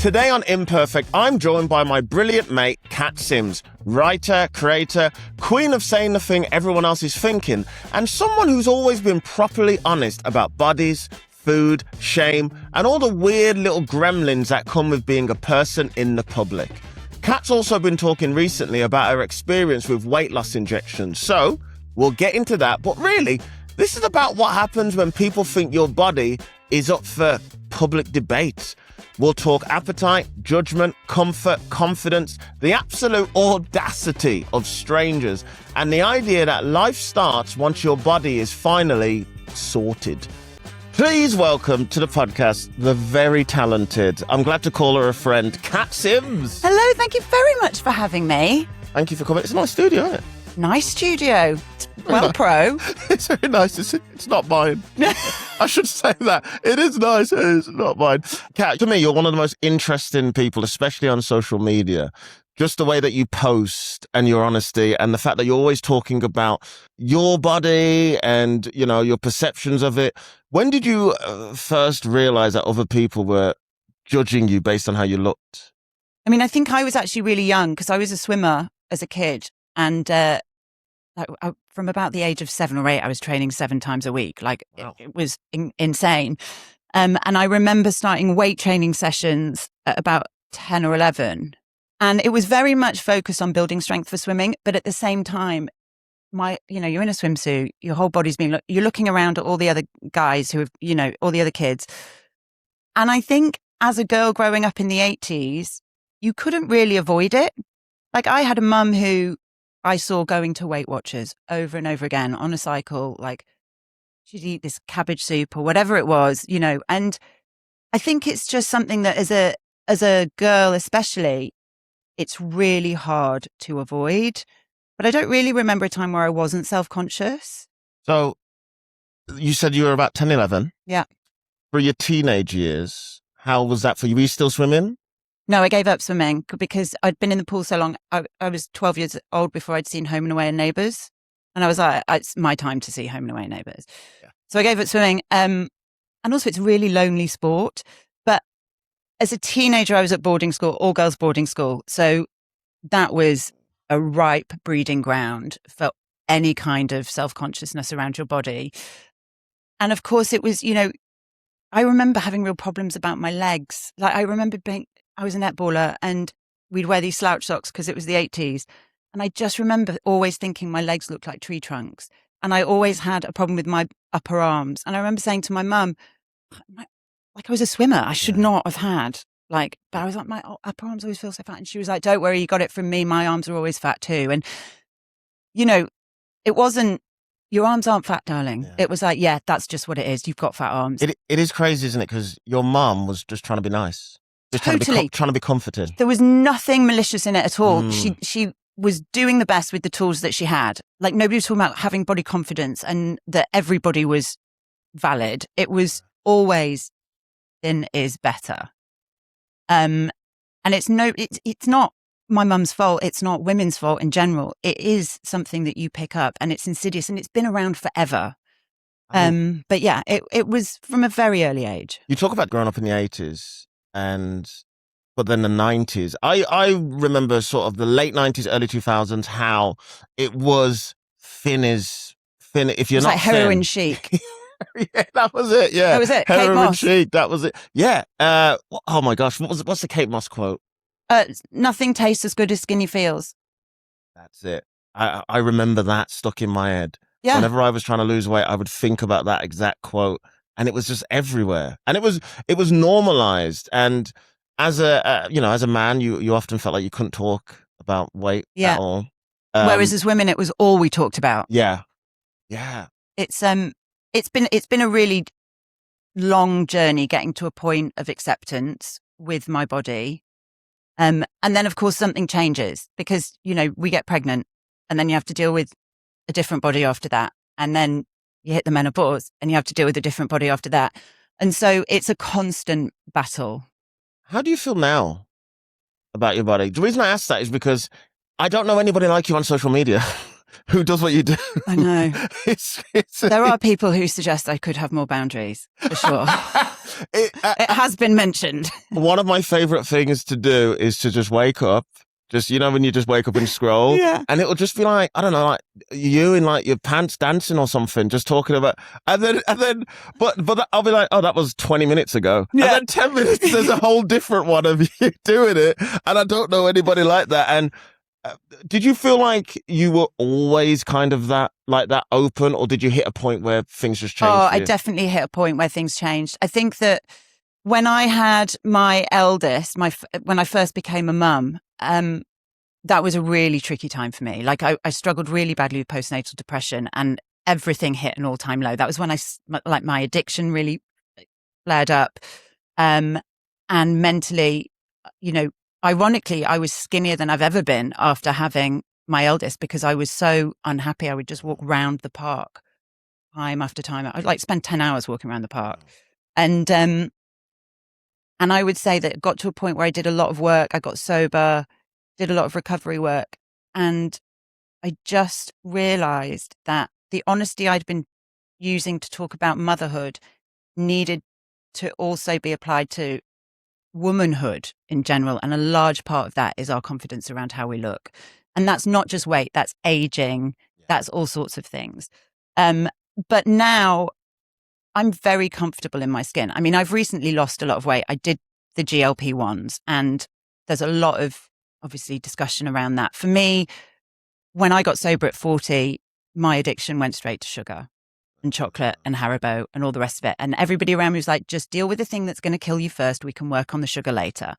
Today on Imperfect, I'm joined by my brilliant mate, Kat Sims, writer, creator, queen of saying the thing everyone else is thinking, and someone who's always been properly honest about bodies, food, shame, and all the weird little gremlins that come with being a person in the public. Kat's also been talking recently about her experience with weight loss injections, so we'll get into that, but really, this is about what happens when people think your body is up for public debate. We'll talk appetite, judgment, comfort, confidence, the absolute audacity of strangers, and the idea that life starts once your body is finally sorted. Please welcome to the podcast the very talented, I'm glad to call her a friend, Kat Sims. Hello, thank you very much for having me. Thank you for coming. It's a nice studio, isn't it? Nice studio. It's well pro. It's very nice. It's not mine. I should say that. It is nice. It's not mine. Kat, to me, you're one of the most interesting people, especially on social media. Just the way that you post and your honesty and the fact that you're always talking about your body and, you know, your perceptions of it. When did you first realize that other people were judging you based on how you looked? I mean, I think I was actually really young because I was a swimmer as a kid. And from about the age of 7 or 8, I was training 7 times a week. Wow. It was insane. And I remember starting weight training sessions at about 10 or 11. And it was very much focused on building strength for swimming. But at the same time, you're in a swimsuit, your whole body's you're looking around at all the other guys who have, all the other kids. And I think as a girl growing up in the 80s, you couldn't really avoid it. Like I had a mum who I saw going to Weight Watchers over and over again on a cycle, like she'd eat this cabbage soup or whatever it was, and I think it's just something that as a girl especially, it's really hard to avoid. But I don't really remember a time where I wasn't self-conscious. So you said you were about 10, 11. Yeah. For your teenage years, how was that for you? Were you still swimming? No, I gave up swimming because I'd been in the pool so long. I was 12 years old before I'd seen Home and Away and Neighbours. And I was like, it's my time to see Home and Away and Neighbours. Yeah. So I gave up swimming. And also it's a really lonely sport. But as a teenager, I was at boarding school, all girls boarding school. So that was a ripe breeding ground for any kind of self-consciousness around your body. And of course it was, I remember having real problems about my legs. Like I remember I was a netballer and we'd wear these slouch socks because it was the 80s. And I just remember always thinking my legs looked like tree trunks. And I always had a problem with my upper arms. And I remember saying to my mum, like I was a swimmer, I should not have had but I was like, my upper arms always feel so fat. And she was like, don't worry, you got it from me. My arms are always fat too. And, it wasn't, your arms aren't fat, darling. Yeah. It was like, yeah, that's just what it is. You've got fat arms. It is crazy, isn't it? Because your mum was just trying to be nice. Just totally. trying to be comforted. There was nothing malicious in it at all. She was doing the best with the tools that she had. Like nobody was talking about having body confidence and that everybody was valid. It was always thin is better. And it's not my mum's fault. It's not women's fault in general. It is something that you pick up and it's insidious and it's been around forever. But yeah, it was from a very early age. You talk about growing up in the 80s but then the 90s. I remember sort of the late 90s, early 2000s, how it was thin if you're not like heroin thin. chic. Yeah, that was it. Yeah, that was it. Heroin Kate Moss. chic. That was it. Yeah. Oh my gosh, what's the Kate Moss quote? Nothing tastes as good as skinny feels. That's it. I remember that stuck in my head. Yeah. Whenever I was trying to lose weight, I would think about that exact quote, and it was just everywhere. And it was normalized. And as a man, you often felt like you couldn't talk about weight at all. Whereas as women, it was all we talked about. Yeah. It's been a really long journey getting to a point of acceptance with my body. And then of course something changes because, we get pregnant and then you have to deal with a different body after that. And then you hit the menopause and you have to deal with a different body after that. And so it's a constant battle. How do you feel now about your body? The reason I ask that is because I don't know anybody like you on social media who does what you do. I know. There are people who suggest I could have more boundaries, for sure. It has been mentioned. One of my favorite things to do is to just wake up. Just, when you just wake up and scroll, and it'll just be like, I don't know, like you in like your pants dancing or something, just talking about, and then, but I'll be like, oh, that was 20 minutes ago. And then 10 minutes, there's a whole different one of you doing it. And I don't know anybody like that. And did you feel like you were always kind of that open, or did you hit a point where things just changed? Oh, I definitely hit a point where things changed. I think that when I had my eldest, when I first became a mum, that was a really tricky time for me. Like I struggled really badly with postnatal depression, and everything hit an all-time low. That was when my addiction really flared up, and mentally, ironically, I was skinnier than I've ever been after having my eldest, because I was so unhappy. I would just walk round the park time after time. I'd like spend 10 hours walking around the park, and I would say that it got to a point where I did a lot of work. I got sober, did a lot of recovery work. And I just realized that the honesty I'd been using to talk about motherhood needed to also be applied to womanhood in general. And a large part of that is our confidence around how we look. And that's not just weight, that's aging, that's all sorts of things. But now I'm very comfortable in my skin. I mean, I've recently lost a lot of weight. I did the GLP-1s, and there's a lot of, obviously, discussion around that. For me, when I got sober at 40, my addiction went straight to sugar and chocolate and Haribo and all the rest of it. And everybody around me was like, just deal with the thing that's going to kill you first. We can work on the sugar later.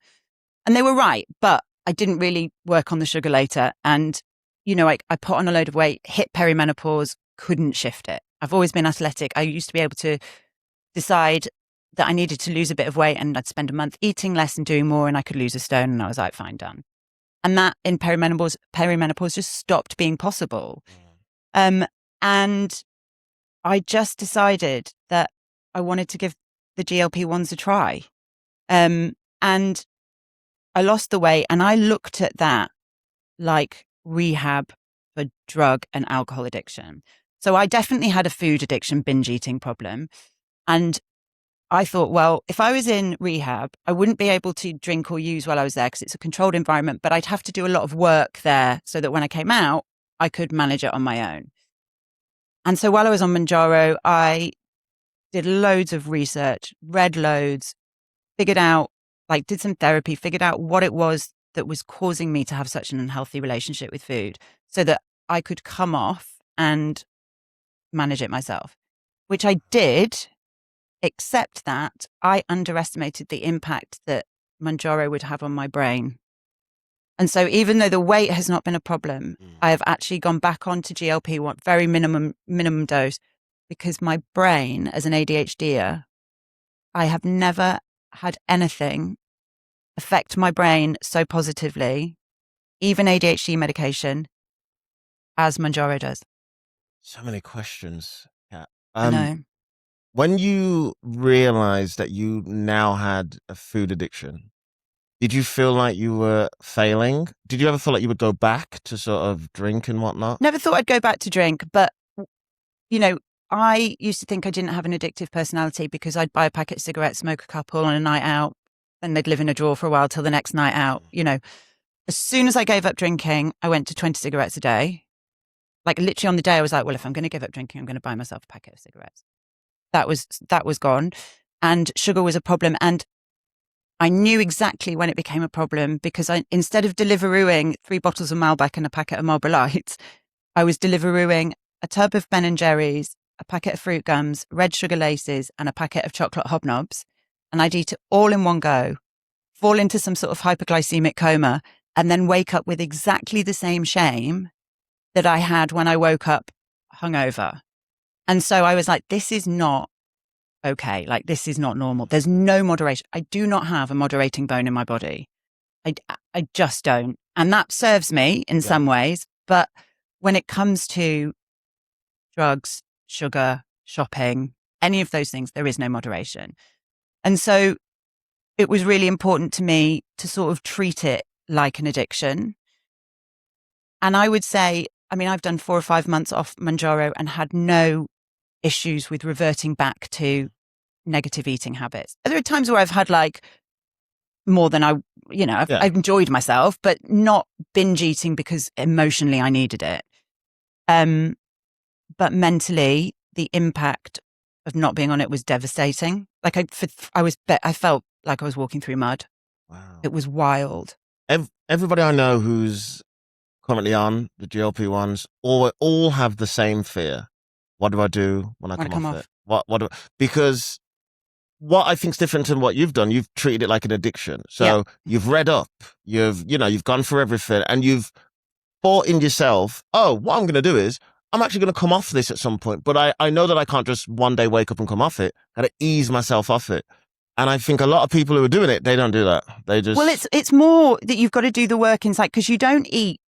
And they were right, but I didn't really work on the sugar later. And, I put on a load of weight, hit perimenopause, couldn't shift it. I've always been athletic. I used to be able to decide that I needed to lose a bit of weight, and I'd spend a month eating less and doing more, and I could lose a stone. And I was like, fine, done. And that in perimenopause just stopped being possible. And I just decided that I wanted to give the GLP-1s a try. And I lost the weight, and I looked at that like rehab for drug and alcohol addiction. So I definitely had a food addiction, binge eating problem. And I thought, well, if I was in rehab, I wouldn't be able to drink or use while I was there because it's a controlled environment, but I'd have to do a lot of work there so that when I came out, I could manage it on my own. And so while I was on Mounjaro, I did loads of research, read loads, figured out, did some therapy, figured out what it was that was causing me to have such an unhealthy relationship with food so that I could come off and manage it myself, which I did, except that I underestimated the impact that Mounjaro would have on my brain. And so even though the weight has not been a problem, I have actually gone back onto GLP-1, very minimum dose, because my brain, as an ADHDer, I have never had anything affect my brain so positively, even ADHD medication, as Mounjaro does. So many questions, Kat. I know. When you realized that you now had a food addiction, did you feel like you were failing? Did you ever feel like you would go back to sort of drink and whatnot? Never thought I'd go back to drink, but, I used to think I didn't have an addictive personality because I'd buy a packet of cigarettes, smoke a couple on a night out, and they'd live in a drawer for a while till the next night out. As soon as I gave up drinking, I went to 20 cigarettes a day. Like literally on the day I was like, well, if I'm going to give up drinking, I'm going to buy myself a packet of cigarettes. That was gone. And sugar was a problem. And I knew exactly when it became a problem because instead of Deliverooing 3 bottles of Malbec and a packet of Marlboro Lights, I was Deliverooing a tub of Ben & Jerry's, a packet of fruit gums, red sugar laces, and a packet of chocolate hobnobs. And I'd eat it all in one go, fall into some sort of hyperglycemic coma, and then wake up with exactly the same shame that I had when I woke up hungover. And so I was like, this is not okay. Like, this is not normal. There's no moderation. I do not have a moderating bone in my body. I just don't. And that serves me in some ways. But when it comes to drugs, sugar, shopping, any of those things, there is no moderation. And so it was really important to me to sort of treat it like an addiction. And I would say, I've done 4 or 5 months off Mounjaro and had no issues with reverting back to negative eating habits. There are times where I've had like more than I've enjoyed myself, but not binge eating because emotionally I needed it. But mentally, the impact of not being on it was devastating. Like I felt like I was walking through mud. Wow. It was wild. Everybody I know who's currently on the GLP-1s all have the same fear. What do I do when I come off it? Because what I think's different than what you've done, you've treated it like an addiction. So you've read up, you've gone through everything, and you've thought in yourself, oh, what I'm going to do is I'm actually going to come off this at some point. But I know that I can't just one day wake up and come off it. I got to ease myself off it. And I think a lot of people who are doing it, they don't do that. They just... Well, it's more that you've got to do the work inside, because you don't eat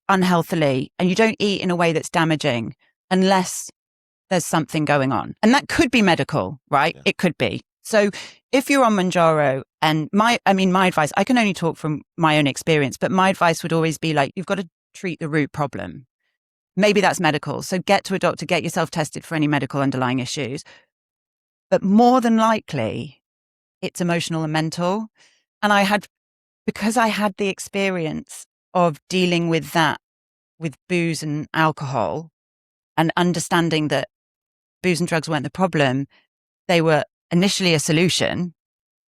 unhealthily and you don't eat in a way that's damaging unless there's something going on. And that could be medical, right? Yeah. It could be. So if you're on Mounjaro, and my advice, I can only talk from my own experience, but my advice would always be like, you've got to treat the root problem. Maybe that's medical. So get to a doctor, get yourself tested for any medical underlying issues. But more than likely, it's emotional and mental. And because I had the experience of dealing with that, with booze and alcohol, and understanding that booze and drugs weren't the problem, they were initially a solution,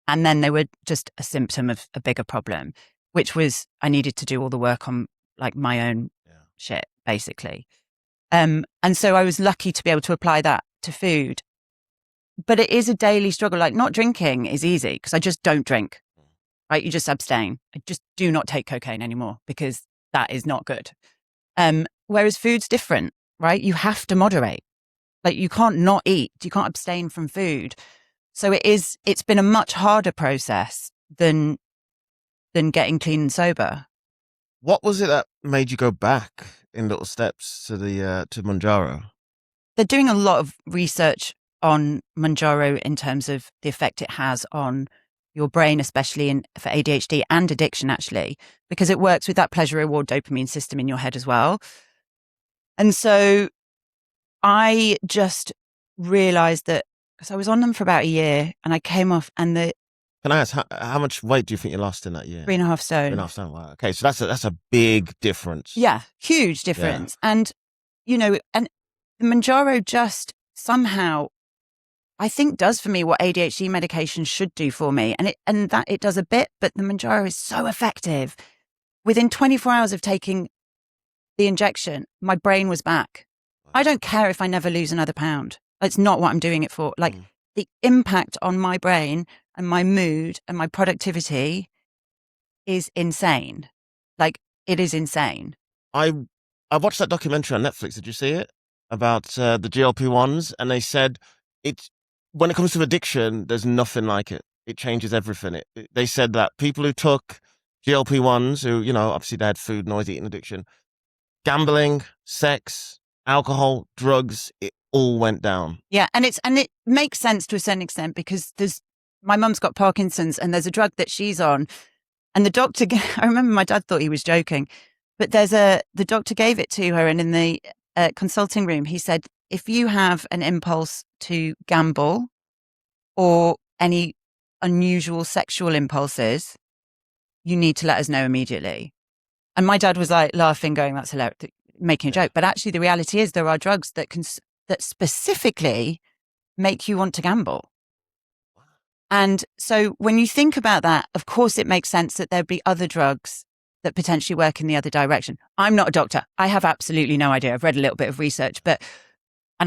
and then they were just a symptom of a bigger problem, which was I needed to do all the work on like my own shit, basically. And so I was lucky to be able to apply that to food. But it is a daily struggle. Like, not drinking is easy because I just don't drink, right? You just abstain. I just do not take cocaine anymore because that is not good. Whereas food's different, right? You have to moderate. Like, you can't not eat. You can't abstain from food. So it's been a much harder process than getting clean and sober. What was it that made you go back in little steps to to Mounjaro? They're doing a lot of research on Mounjaro in terms of the effect it has on your brain, especially for ADHD and addiction, actually, because it works with that pleasure reward dopamine system in your head as well. And so I just realized that, because I was on them for about a year and I came off, and Can I ask, how much weight do you think you lost in that year? 3.5 stone. 3.5 stone, wow. Okay, so that's a big difference. Yeah, huge difference. Yeah. And, and the Mounjaro just somehow, I think, does for me what ADHD medication should do for me. And that it does a bit, but the Mounjaro is so effective. Within 24 hours of taking the injection, my brain was back. Wow. I don't care if I never lose another pound. It's not what I'm doing it for. Like, the impact on my brain and my mood and my productivity is insane. Like, it is insane. I watched that documentary on Netflix. Did you see it? About the GLP-1s, and they said when it comes to addiction, there's nothing like it. It changes everything. They said that people who took GLP-1s, who, obviously they had food, noise, eating addiction, gambling, sex, alcohol, drugs, it all went down. Yeah, and it makes sense to a certain extent, because my mum's got Parkinson's, and there's a drug that she's on, and the doctor, I remember my dad thought he was joking, but the doctor gave it to her, and in the consulting room, he said, if you have an impulse to gamble or any unusual sexual impulses, you need to let us know immediately. And my dad was like laughing, going, that's hilarious, making a joke. But actually the reality is there are drugs that specifically make you want to gamble. And so when you think about that, of course, it makes sense that there'd be other drugs that potentially work in the other direction. I'm not a doctor. I have absolutely no idea. I've read a little bit of research, and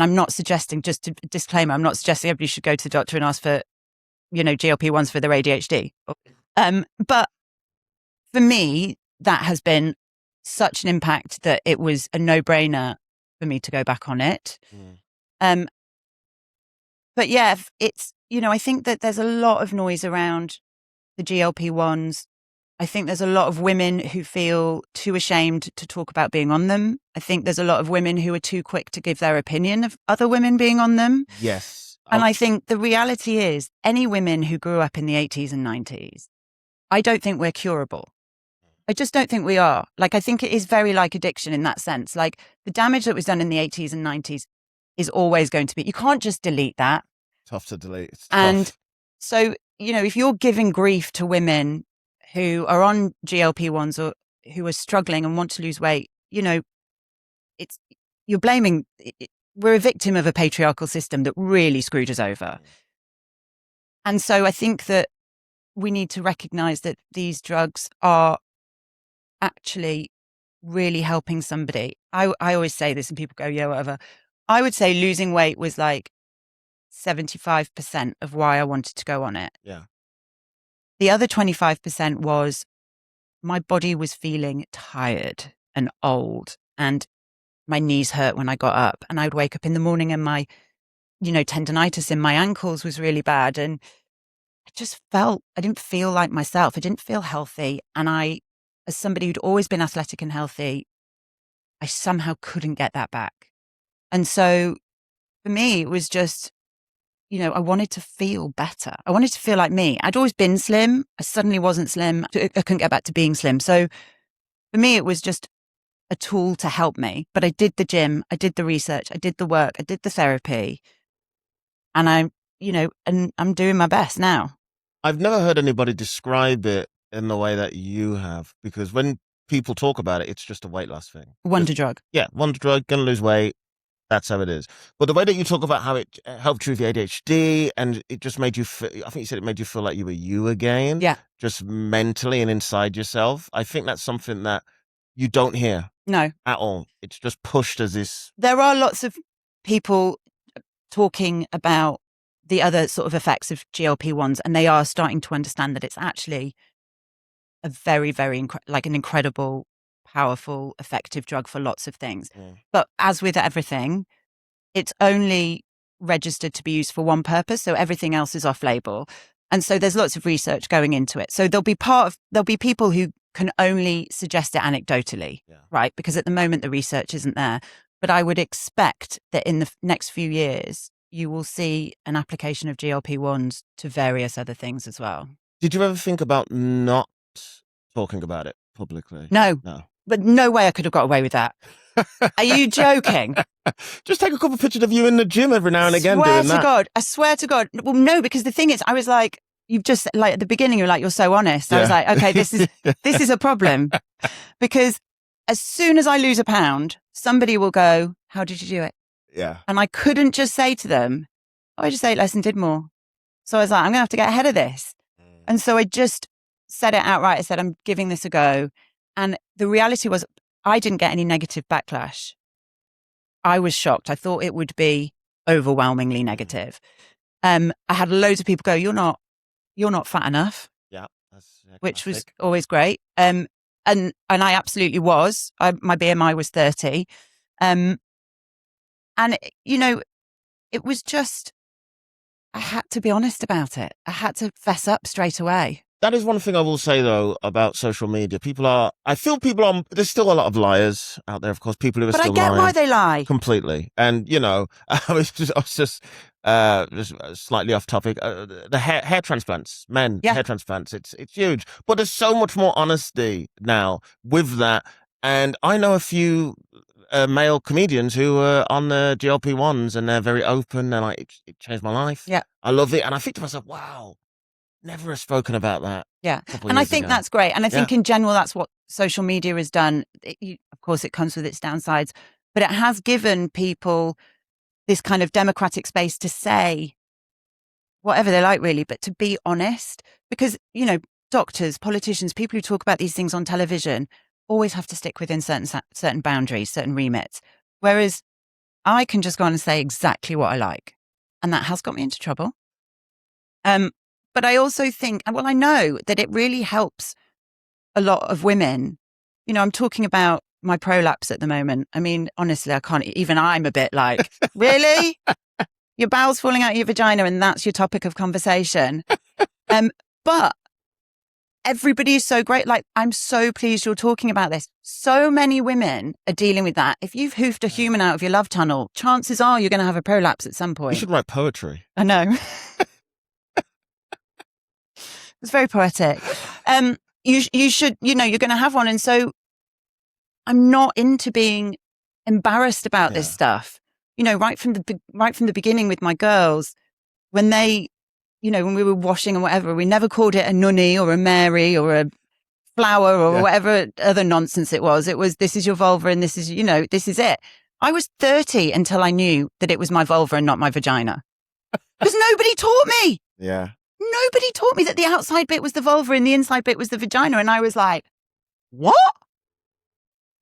I'm not suggesting, just a disclaimer, I'm not suggesting everybody should go to the doctor and ask for, GLP-1s for their ADHD. But for me, that has been such an impact that it was a no-brainer for me to go back on it. But yeah, it's, I think that there's a lot of noise around the GLP-1s. I think there's a lot of women who feel too ashamed to talk about being on them. I think there's a lot of women who are too quick to give their opinion of other women being on them. Yes. And I think the reality is, any women who grew up in the 80s and 90s, I don't think we're curable. I just don't think we are. Like, I think it is very like addiction in that sense. Like, the damage that was done in the 80s and 90s is always going to be, you can't just delete that. Tough to delete. It's And tough. so, if you're giving grief to women who are on GLP-1s or who are struggling and want to lose weight, it's you're blaming. We're a victim of a patriarchal system that really screwed us over. And so I think that we need to recognize that these drugs are actually really helping somebody. I always say this and people go, yeah, whatever. I would say losing weight was like 75% of why I wanted to go on it. Yeah. The other 25% was my body was feeling tired and old, and my knees hurt when I got up, and I'd wake up in the morning and my, tendonitis in my ankles was really bad. And I didn't feel like myself. I didn't feel healthy. And as somebody who'd always been athletic and healthy, I somehow couldn't get that back. And so for me, it was just, I wanted to feel better. I wanted to feel like me. I'd always been slim. I suddenly wasn't slim. I couldn't get back to being slim. So for me, it was just a tool to help me. But I did the gym. I did the research. I did the work. I did the therapy. And and I'm doing my best now. I've never heard anybody describe it in the way that you have, because when people talk about it, it's just a weight loss thing. Wonder drug. Yeah, wonder drug, gonna lose weight. That's how it is. But the way that you talk about how it helped you with the ADHD, and it just made you feel, I think you said it made you feel like you were you again. Yeah. Just mentally and inside yourself. I think that's something that you don't hear. No. At all. It's just pushed as this. There are lots of people talking about the other sort of effects of GLP-1s, and they are starting to understand that it's actually a very, very, an incredible, powerful, effective drug for lots of things. Mm. But as with everything, it's only registered to be used for one purpose. So everything else is off label. And so there's lots of research going into it. So there'll be people who can only suggest it anecdotally, right? Because at the moment, the research isn't there. But I would expect that in the next few years, you will see an application of GLP-1s to various other things as well. Did you ever think about not talking about it publicly? No. But no way I could have got away with that. Are you joking? Just take a couple of pictures of you in the gym every now and again doing that. I swear to God. Well, no, because the thing is, I was like, you've just, like, at the beginning, you're like, you're so honest. I was like, okay, this is a problem. Because as soon as I lose a pound, somebody will go, how did you do it? Yeah. And I couldn't just say to them, I just ate less and did more. So I was like, I'm going to have to get ahead of this. And so I just said it outright. I said, I'm giving this a go. And the reality was, I didn't get any negative backlash. I was shocked. I thought it would be overwhelmingly negative. I had loads of people go, you're not fat enough. Yeah. Which was always great. And I absolutely was. My BMI was 30. And, it was just, I had to be honest about it. I had to fess up straight away. That is one thing I will say, though, about social media. There's still a lot of liars out there, of course, people who are still lying. But I get why they lie. Completely. And, I was just slightly off topic. The hair transplants, hair transplants, it's huge. But there's so much more honesty now with that. And I know a few male comedians who are on the GLP-1s, and they're very open, and it changed my life. Yeah. I love it. And I think to myself, wow. Never have spoken about that. Yeah. And I think that's great. And I think in general, that's what social media has done. Of course, it comes with its downsides, but it has given people this kind of democratic space to say whatever they like, really, but to be honest. Because, doctors, politicians, people who talk about these things on television always have to stick within certain boundaries, certain remits. Whereas I can just go on and say exactly what I like. And that has got me into trouble. But I also think, I know that it really helps a lot of women. I'm talking about my prolapse at the moment. I mean, honestly, I'm a bit like, really? Your bowel's falling out of your vagina and that's your topic of conversation. But everybody is so great. Like, I'm so pleased you're talking about this. So many women are dealing with that. If you've hoofed a human out of your love tunnel, chances are you're going to have a prolapse at some point. You should write poetry. I know. It's very poetic. You should, you're going to have one. And so I'm not into being embarrassed about this stuff. Right from the beginning with my girls, when they, when we were washing and whatever, we never called it a nunny or a Mary or a flower or whatever other nonsense it was. It was, this is your vulva and this is, this is it. I was 30 until I knew that it was my vulva and not my vagina. Because nobody taught me. Yeah. Nobody taught me that the outside bit was the vulva and the inside bit was the vagina. And I was like, what?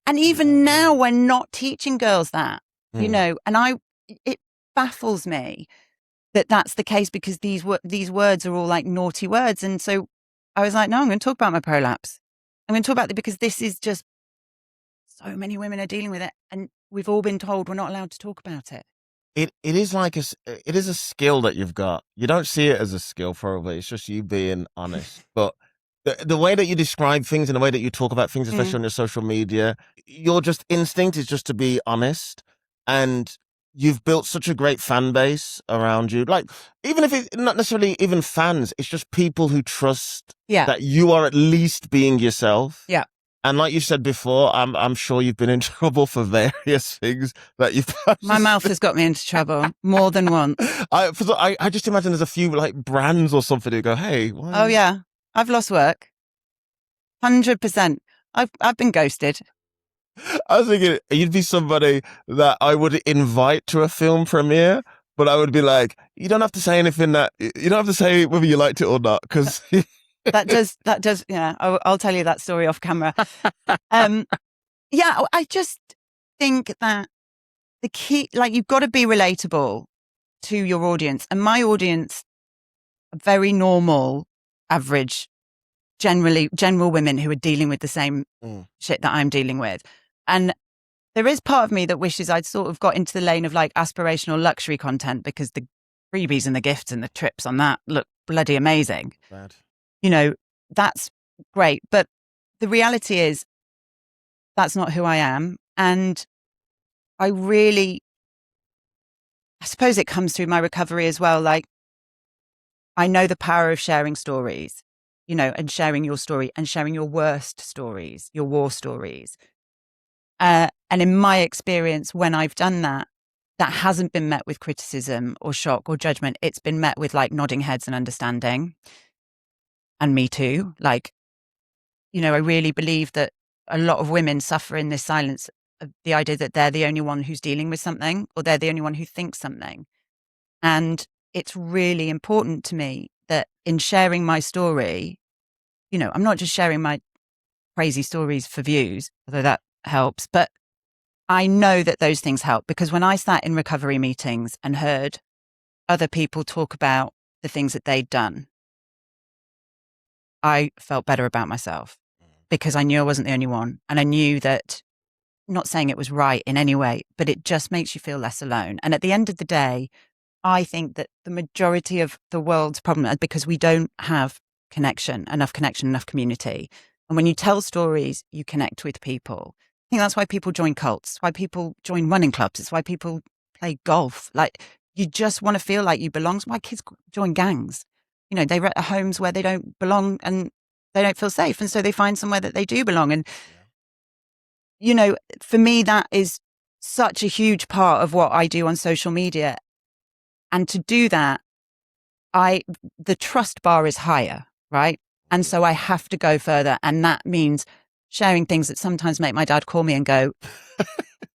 And even now we're not teaching girls that, and it baffles me that that's the case, because these words are all like naughty words. And so I was like, no, I'm going to talk about my prolapse. I'm going to talk about it because this is just, so many women are dealing with it. And we've all been told we're not allowed to talk about it. It is like it is a skill that you've got. You don't see it as a skill probably. It's just you being honest. But the way that you describe things and the way that you talk about things, especially on your social media, your just instinct is just to be honest. And you've built such a great fan base around you. Like, even if it's not necessarily even fans, it's just people who trust that you are at least being yourself. Yeah. And like you said before, I'm sure you've been in trouble for various things that you've done. My mouth has got me into trouble more than once. I just imagine there's a few like brands or something who go, hey. Why? Oh, yeah. I've lost work. 100%. I've been ghosted. I was thinking you'd be somebody that I would invite to a film premiere, but I would be like, you don't have to say anything you don't have to say whether you liked it or not, because... That does. Yeah, I'll tell you that story off camera. I just think that the key, like, you've got to be relatable to your audience. And my audience are very normal, average, general women who are dealing with the same shit that I'm dealing with. And there is part of me that wishes I'd sort of got into the lane of like aspirational luxury content, because the freebies and the gifts and the trips on that look bloody amazing. Bad. That's great. But the reality is that's not who I am. And I suppose it comes through my recovery as well. Like, I know the power of sharing stories, and sharing your story and sharing your worst stories, your war stories. And in my experience, when I've done that, that hasn't been met with criticism or shock or judgment. It's been met with like nodding heads and understanding. And me too. Like, I really believe that a lot of women suffer in this silence of the idea that they're the only one who's dealing with something, or they're the only one who thinks something. And it's really important to me that in sharing my story, I'm not just sharing my crazy stories for views, although that helps, but I know that those things help, because when I sat in recovery meetings and heard other people talk about the things that they'd done, I felt better about myself, because I knew I wasn't the only one. And I knew that, not saying it was right in any way, but it just makes you feel less alone. And at the end of the day, I think that the majority of the world's problem is because we don't have enough connection, enough community. And when you tell stories, you connect with people. I think that's why people join cults. It's why people join running clubs. It's why people play golf. Like, you just want to feel like you belong. It's why kids join gangs. They rent homes where they don't belong and they don't feel safe. And so they find somewhere that they do belong. And, for me, that is such a huge part of what I do on social media. And to do that, the trust bar is higher, right? And so I have to go further. And that means sharing things that sometimes make my dad call me and go,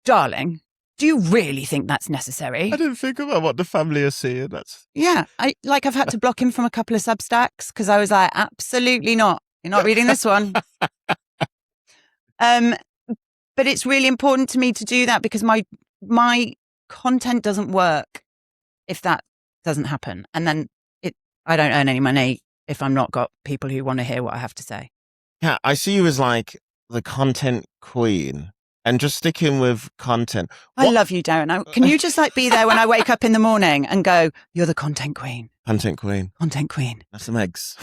darling, do you really think that's necessary? I didn't think about what the family are seeing. Yeah. I've had to block him from a couple of Substacks because I was like, absolutely not. You're not reading this one. But it's really important to me to do that, because my content doesn't work if that doesn't happen. And then I don't earn any money if I'm not got people who want to hear what I have to say. Yeah, I see you as like the content queen. And just sticking with content. I love you, Darren. Can you just like be there when I wake up in the morning and go, you're the content queen. Content queen. Content queen. That's some eggs.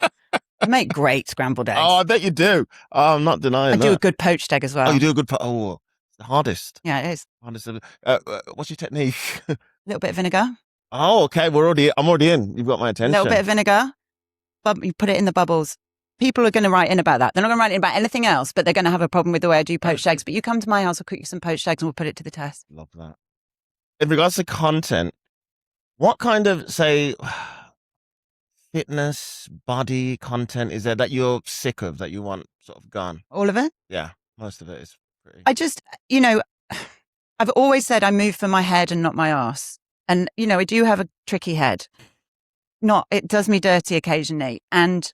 I make great scrambled eggs. Oh, I bet you do. Oh, I'm not denying that. I do a good poached egg as well. Oh, you do a good the hardest. Yeah, it is. Hardest. What's your technique? A little bit of vinegar. Oh, okay. I'm already in. You've got my attention. A little bit of vinegar. You put it in the bubbles. People are going to write in about that. They're not going to write in about anything else, but they're going to have a problem with the way I do poached eggs. But you come to my house, I'll cook you some poached eggs and we'll put it to the test. Love that. In regards to content, What kind of, say, fitness, body content is there that you're sick of, that you want sort of gone? All of it. Yeah, most of it is pretty. I just, I've always said I move for my head and not my arse. And, I do have a tricky head. It does me dirty occasionally. And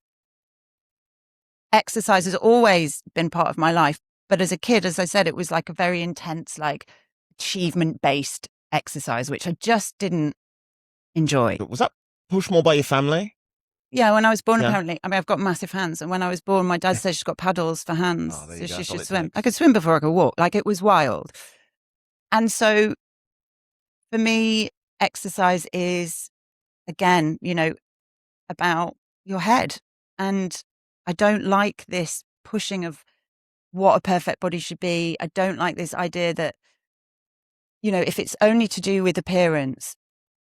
exercise has always been part of my life. But as a kid, as I said, it was like a very intense, like achievement-based exercise, which I just didn't enjoy. Was that pushed more by your family? Yeah, when I was born, Yeah. apparently, I've got massive hands. And when I was born, my dad said she's got paddles for hands. Oh, there So you go. she That's all should it swim. takes. I could swim before I could walk. Like, it was wild. And so for me, exercise is, again, about your head. And I don't like this pushing of what a perfect body should be. I don't like this idea that, if it's only to do with appearance,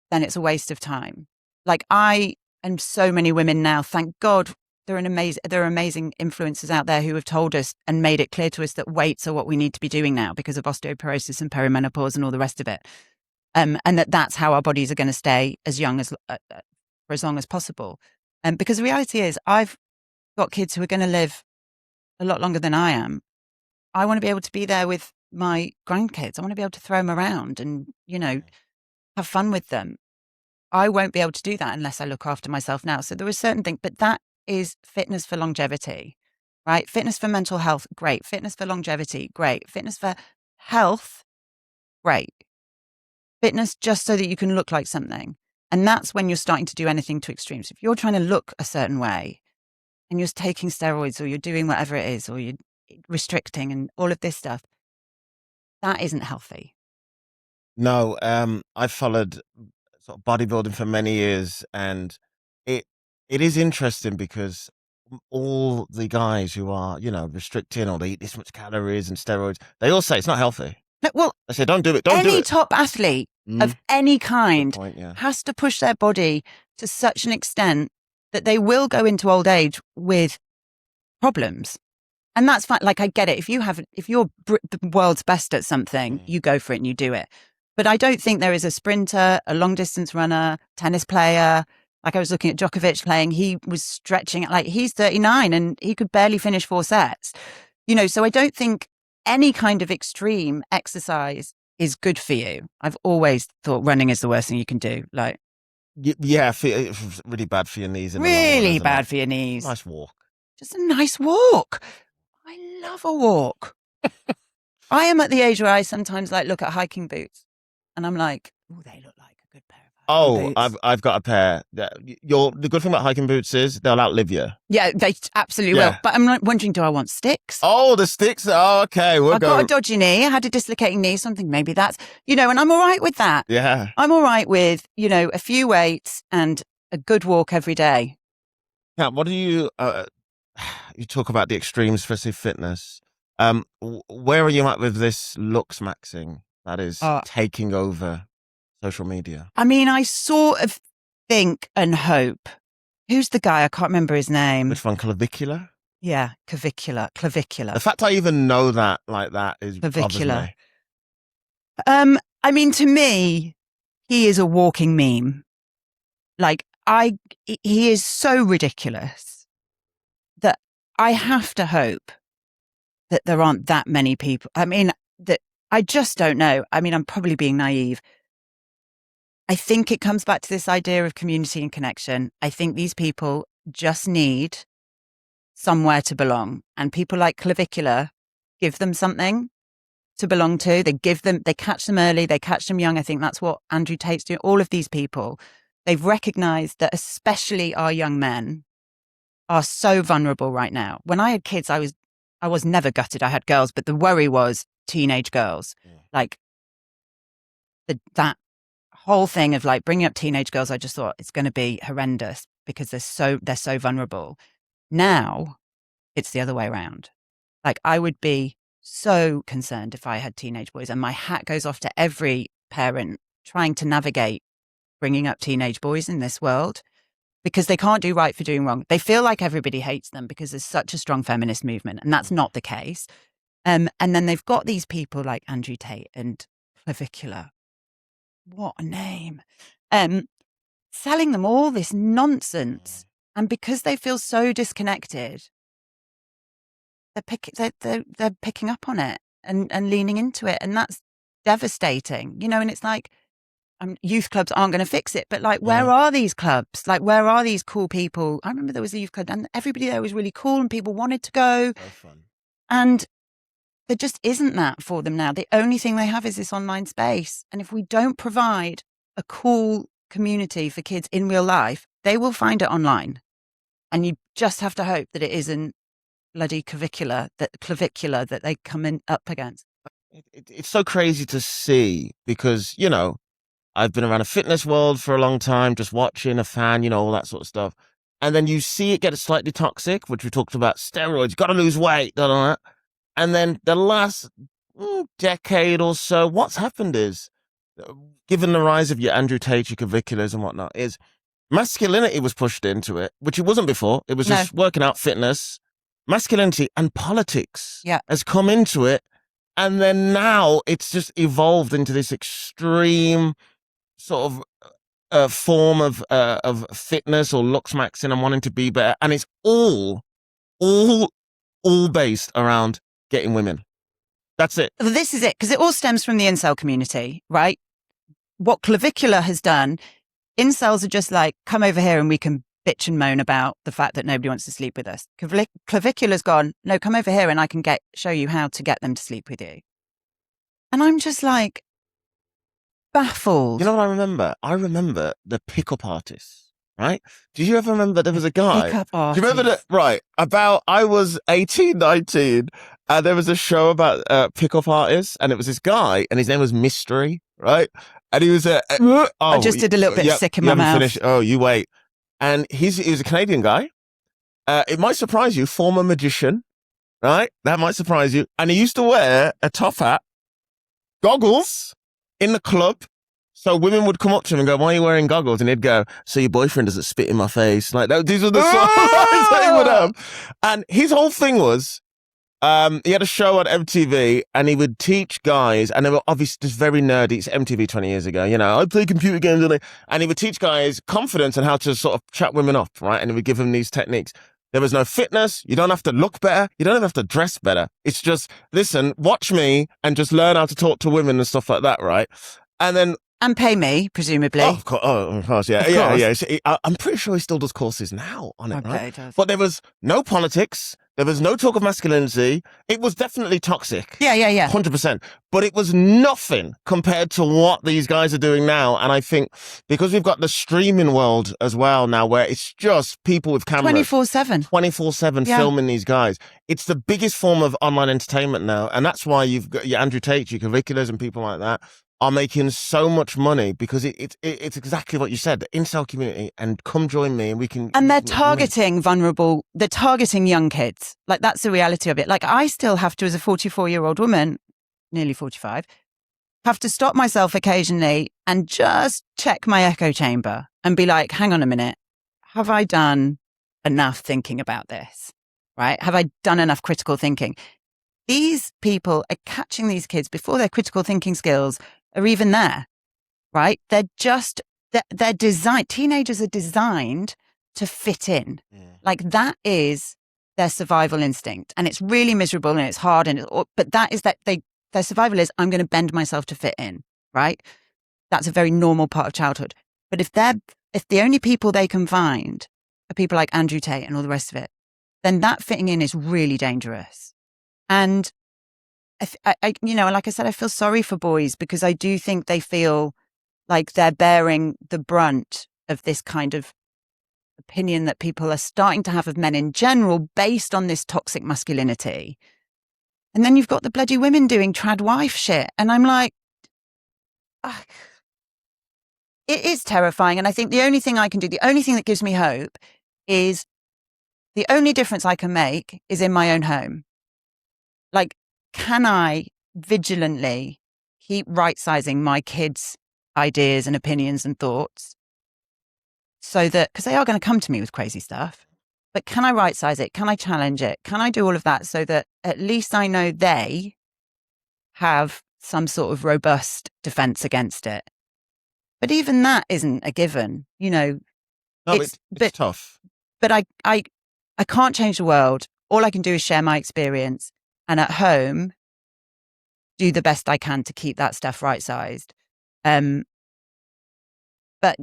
then it's a waste of time. Like, and so many women now, thank God, there are amazing influencers out there who have told us and made it clear to us that weights are what we need to be doing now because of osteoporosis and perimenopause and all the rest of it. And that's how our bodies are going to stay as young as for as long as possible. Because the reality is, I've got kids who are going to live a lot longer than I am. I want to be able to be there with my grandkids. I want to be able to throw them around and, have fun with them. I won't be able to do that unless I look after myself now. So there are certain things, but that is fitness for longevity, right? Fitness for mental health, great. Fitness for longevity, great. Fitness for health, great. Fitness just so that you can look like something. And that's when you're starting to do anything to extremes. If you're trying to look a certain way and you're taking steroids or you're doing whatever it is, or you're restricting and all of this stuff, that isn't healthy. No, I've followed sort of bodybuilding for many years, and it is interesting because all the guys who are, restricting or they eat this much calories and steroids, they all say it's not healthy. Well, They say, don't do it, don't do any it. top athlete of any kind Good point, yeah. has to push their body to such an extent that they will go into old age with problems. And that's fine. Like, I get it. If you're the world's best at something, you go for it and you do it. But I don't think there is a sprinter, a long distance runner, tennis player. Like, I was looking at Djokovic playing, he was stretching, like, he's 39 and he could barely finish 4 sets. So I don't think any kind of extreme exercise is good for you. I've always thought running is the worst thing you can do. Like, yeah, it's really bad for your knees. Really bad for your knees. Nice walk. Just a nice walk. I love a walk. I am at the age where I sometimes look at hiking boots and I'm like, oh, they look like a good pair of hiking boots. I've got a pair. The good thing about hiking boots is they'll outlive you. Yeah, they absolutely will. But I'm wondering, do I want sticks? Oh, the sticks. Oh, okay. I've got a dodgy knee. I had a dislocating knee. So I'm thinking maybe that's, and I'm all right with that. Yeah. I'm all right with, a few weights and a good walk every day. Now, what do you talk about the extremes, especially fitness. Where are you at with this looks maxing that is taking over social media? I mean, I sort of think and hope. Who's the guy? I can't remember his name. Which one? Clavicular? Yeah, clavicular. The fact I even know that like that is clavicular. I mean, to me, he is a walking meme. Like, he is so ridiculous that I have to hope that there aren't that many people. I mean, that I just don't know. I mean, I'm probably being naive. I think it comes back to this idea of community and connection. I think these people just need somewhere to belong. And people like Clavicular give them something to belong to. They catch them early, they catch them young. I think that's what Andrew Tate's doing. All of these people, they've recognized that especially our young men are so vulnerable right now. When I had kids, I was never gutted. I had girls, but the worry was teenage girls. Yeah. Like that whole thing of bringing up teenage girls, I just thought it's going to be horrendous because they're so vulnerable. Now it's the other way around. Like, I would be so concerned if I had teenage boys, and my hat goes off to every parent trying to navigate bringing up teenage boys in this world, because they can't do right for doing wrong. They feel like everybody hates them because there's such a strong feminist movement, and that's not the case. And then they've got these people like Andrew Tate and Clavicular. What a name. selling them all this nonsense. And because they feel so disconnected, they're picking up on it and leaning into it. And that's devastating, you know, and it's like, youth clubs aren't going to fix it, but like, where are these clubs? Like, where are these cool people? I remember there was a youth club and everybody there was really cool and people wanted to go. So fun. And there just isn't that for them now. The only thing they have is this online space. And if we don't provide a cool community for kids in real life, they will find it online. And you just have to hope that it isn't bloody clavicular that they come in up against. It's so crazy to see because, you know, I've been around a fitness world for a long time, just watching, a fan, you know, all that sort of stuff. And then you see it get slightly toxic, which we talked about, steroids, got to lose weight, da, da, da. And then the last decade or so, what's happened is, given the rise of your Andrew Tate, your claviculars and whatnot, is masculinity was pushed into it, which it wasn't before. It was just working out, fitness, masculinity and politics has come into it. And then now it's just evolved into this extreme sort of form of fitness or looks maxing and wanting to be better. And it's all based around getting women. That's it. This is it, because it all stems from the incel community, right? What clavicular has done, incels are just like, come over here and we can bitch and moan about the fact that nobody wants to sleep with us. Clavicular's gone, no, come over here and I can show you how to get them to sleep with you. And I'm just like, baffled. You know what I remember? I remember the pickup artists, right? Do you ever remember there was a guy? Pickup artist. Do you remember that? Right. I was 18, 19, and there was a show about pickup artists, and it was this guy, and his name was Mystery, right? And he was I just did a little bit sick in my mouth. Finished. Oh, you wait. And he was a Canadian guy. It might surprise you, former magician, right? That might surprise you. And he used to wear a top hat, goggles in the club. So women would come up to him and go, why are you wearing goggles? And he'd go, so your boyfriend doesn't spit in my face. Like, these are the sort of lines that he would have. And his whole thing was, he had a show on MTV and he would teach guys, and they were obviously just very nerdy. It's MTV 20 years ago, you know, I play computer games. And he would teach guys confidence and how to sort of chat women up, right? And he would give them these techniques. There was no fitness. You don't have to look better. You don't even have to dress better. It's just, listen, watch me and just learn how to talk to women and stuff like that, right? And pay me, presumably. Of course, yeah. Yeah. I'm pretty sure he still does courses now on it, right? But there was no politics. There was no talk of masculinity. It was definitely toxic. Yeah. 100%. But it was nothing compared to what these guys are doing now. And I think because we've got the streaming world as well now, where it's just people with cameras. 24/7. 24/7 filming these guys. It's the biggest form of online entertainment now. And that's why you've got your Andrew Tate, your curriculars and people like that are making so much money, because it's exactly what you said, the incel community, and come join me and we can. And they're targeting vulnerable, they're targeting young kids. Like, that's the reality of it. Like, I still have to, as a 44-year-old woman, nearly 45, have to stop myself occasionally and just check my echo chamber and be like, hang on a minute, have I done enough thinking about this? Right? Have I done enough critical thinking? These people are catching these kids before their critical thinking skills are even there, right? They're designed, teenagers are designed to fit in. Yeah. Like, that is their survival instinct. And it's really miserable and it's hard. But that is their survival is, I'm going to bend myself to fit in, right? That's a very normal part of childhood. But if the only people they can find are people like Andrew Tate and all the rest of it, then that fitting in is really dangerous. And I you know, like I said, I feel sorry for boys, because I do think they feel like they're bearing the brunt of this kind of opinion that people are starting to have of men in general based on this toxic masculinity. And then you've got the bloody women doing trad wife shit. And I'm like, it is terrifying. And I think the only thing I can do, the only thing that gives me hope is the only difference I can make is in my own home. Like, can I vigilantly keep right-sizing my kids' ideas and opinions and thoughts so that, because they are going to come to me with crazy stuff, but can I right-size it? Can I challenge it? Can I do all of that so that at least I know they have some sort of robust defense against it? But even that isn't a given, you know. No, it's tough. But I can't change the world. All I can do is share my experience, and at home, do the best I can to keep that stuff right-sized. But,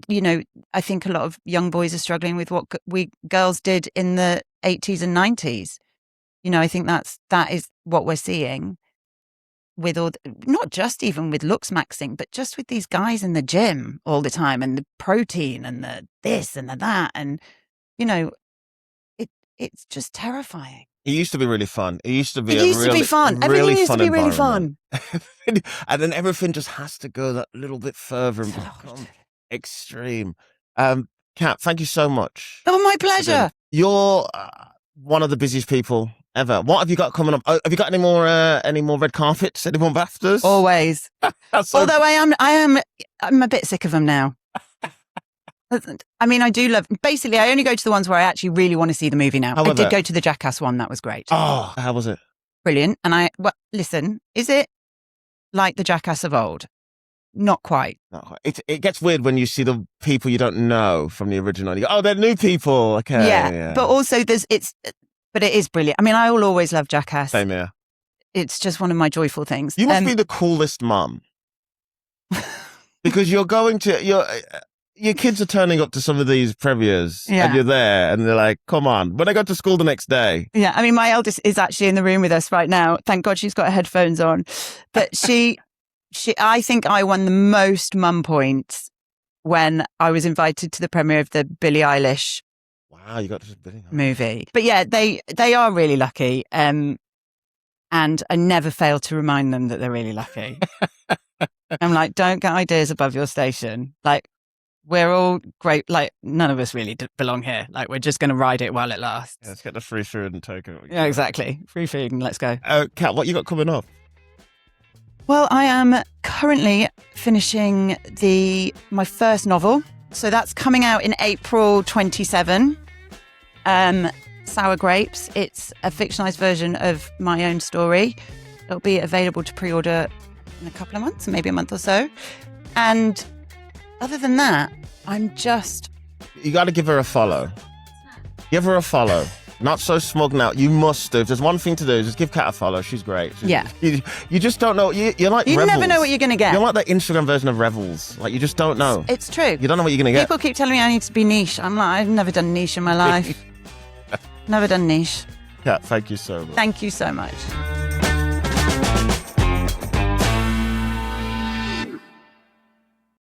you know, I think a lot of young boys are struggling with what we girls did in the 80s and 90s. You know, I think that is what we're seeing with not just even with looks maxing, but just with these guys in the gym all the time and the protein and the this and the that. And, you know, it's just terrifying. It used to be really fun. It used to be fun. Everything used to be really fun. And then everything just has to go that little bit further and become extreme. Kat, thank you so much. Oh, my pleasure. You're one of the busiest people ever. What have you got coming up? Have you got any more red carpets? Any more BAFTAs? Always. Although I'm a bit sick of them now. I mean, I do love. Basically, I only go to the ones where I actually really want to see the movie now. I did go to the Jackass one. That was great. Oh, how was it? Brilliant. And listen, is it like the Jackass of old? Not quite. Not quite. It gets weird when you see the people you don't know from the original. You go, oh, they're new people. Okay. Yeah. But also but it is brilliant. I mean, I will always love Jackass. Same here. It's just one of my joyful things. You must be the coolest mum. Because you're going to, your kids are turning up to some of these premieres and you're there and they're like, come on. When I go to school the next day. Yeah. I mean, my eldest is actually in the room with us right now. Thank God she's got her headphones on. But I think I won the most mum points when I was invited to the premiere of the Billie Eilish you got to Billie Eilish movie. But yeah, they are really lucky. And I never fail to remind them that they're really lucky. I'm like, don't get ideas above your station. Like, we're all great. Like, none of us really belong here. Like, we're just going to ride it while it lasts. Yeah, let's get the free food and take it. Yeah, exactly. Free food and let's go. Kat, what you got coming up? Well, I am currently finishing my first novel. So that's coming out in April 27. Sour Grapes. It's a fictionalized version of my own story. It'll be available to pre-order in a couple of months, maybe a month or so. And other than that, you got to give her a follow. Give her a follow. Not so smug now. You must do. If there's one thing to do, just give Kat a follow. She's great. You just don't know. You're like Rebels. Never know what you're going to get. You're like the Instagram version of Rebels. Like, you just don't know. It's true. You don't know what you're going to get. People keep telling me I need to be niche. I'm like, I've never done niche in my life. Never done niche. Kat, thank you so much. Thank you so much.